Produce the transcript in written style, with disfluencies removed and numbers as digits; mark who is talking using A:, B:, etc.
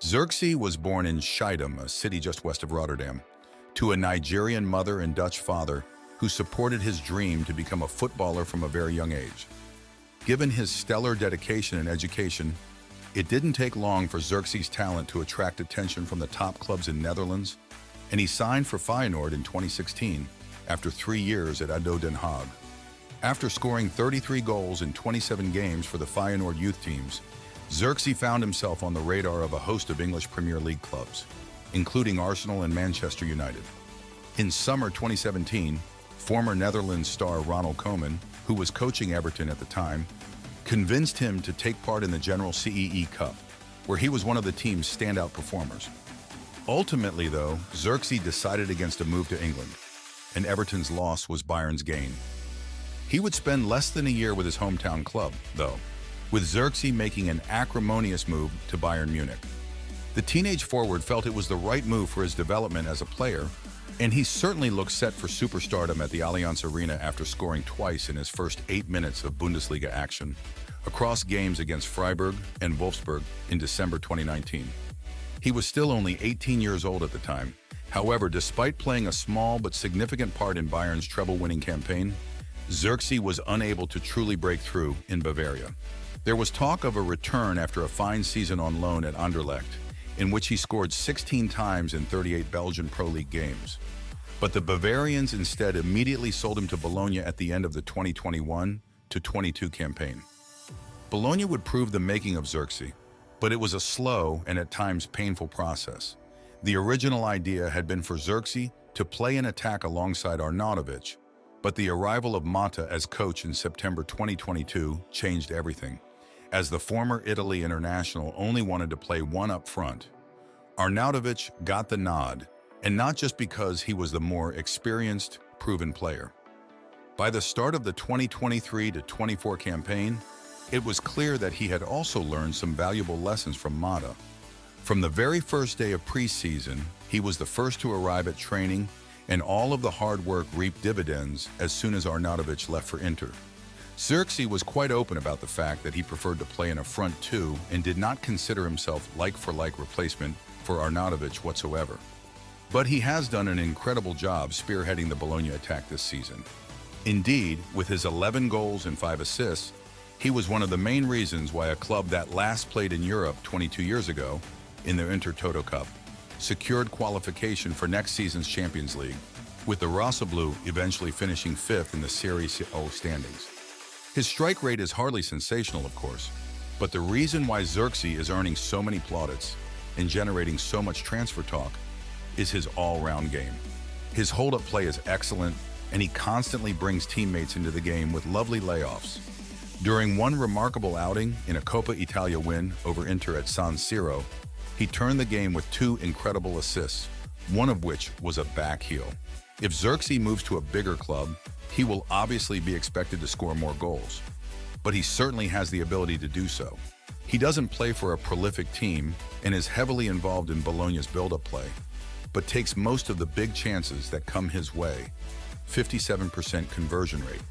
A: Zirkzee was born in Schiedam, a city just west of Rotterdam, to a Nigerian mother and Dutch father who supported his dream to become a footballer from a very young age. Given his stellar dedication and education, it didn't take long for Zirkzee's talent to attract attention from the top clubs in Netherlands, and he signed for Feyenoord in 2016 after 3 years at ADO Den Haag. After scoring 33 goals in 27 games for the Feyenoord youth teams, Zirkzee found himself on the radar of a host of English Premier League clubs, including Arsenal and Manchester United. In summer 2017, former Netherlands star Ronald Koeman, who was coaching Everton at the time, convinced him to take part in the General CEE Cup, where he was one of the team's standout performers. Ultimately, though, Zirkzee decided against a move to England, and Everton's loss was Bayern's gain. He would spend less than a year with his hometown club, though, with Zirkzee making an acrimonious move to Bayern Munich. The teenage forward felt it was the right move for his development as a player, and he certainly looked set for superstardom at the Allianz Arena after scoring twice in his first 8 minutes of Bundesliga action across games against Freiburg and Wolfsburg in December 2019. He was still only 18 years old at the time. However, despite playing a small but significant part in Bayern's treble-winning campaign, Zirkzee was unable to truly break through in Bavaria. There was talk of a return after a fine season on loan at Anderlecht, in which he scored 16 times in 38 Belgian Pro League games. But the Bavarians instead immediately sold him to Bologna at the end of the 2021-22 campaign. Bologna would prove the making of Zirkzee, but it was a slow and at times painful process. The original idea had been for Zirkzee to play an attack alongside Arnautovic, but the arrival of Mata as coach in September 2022 changed everything, as the former Italy international only wanted to play one up front. Arnautovic got the nod, and not just because he was the more experienced, proven player. By the start of the 2023-24 campaign, it was clear that he had also learned some valuable lessons from Mata. From the very first day of preseason, he was the first to arrive at training, and all of the hard work reaped dividends as soon as Arnautovic left for Inter. Zirkzee was quite open about the fact that he preferred to play in a front two and did not consider himself like-for-like replacement for Arnautovic whatsoever. But he has done an incredible job spearheading the Bologna attack this season. Indeed, with his 11 goals and 5 assists, he was one of the main reasons why a club that last played in Europe 22 years ago, in the Intertoto Cup, secured qualification for next season's Champions League, with the Rossoblu eventually finishing 5th in the Serie A standings. His strike rate is hardly sensational, of course, but the reason why Zirkzee is earning so many plaudits and generating so much transfer talk is his all-round game. His hold-up play is excellent, and he constantly brings teammates into the game with lovely layoffs. During one remarkable outing in a Coppa Italia win over Inter at San Siro, he turned the game with 2 incredible assists, one of which was a back heel. If Zirkzee moves to a bigger club, he will obviously be expected to score more goals, but he certainly has the ability to do so. He doesn't play for a prolific team and is heavily involved in Bologna's build-up play, but takes most of the big chances that come his way. 57% conversion rate.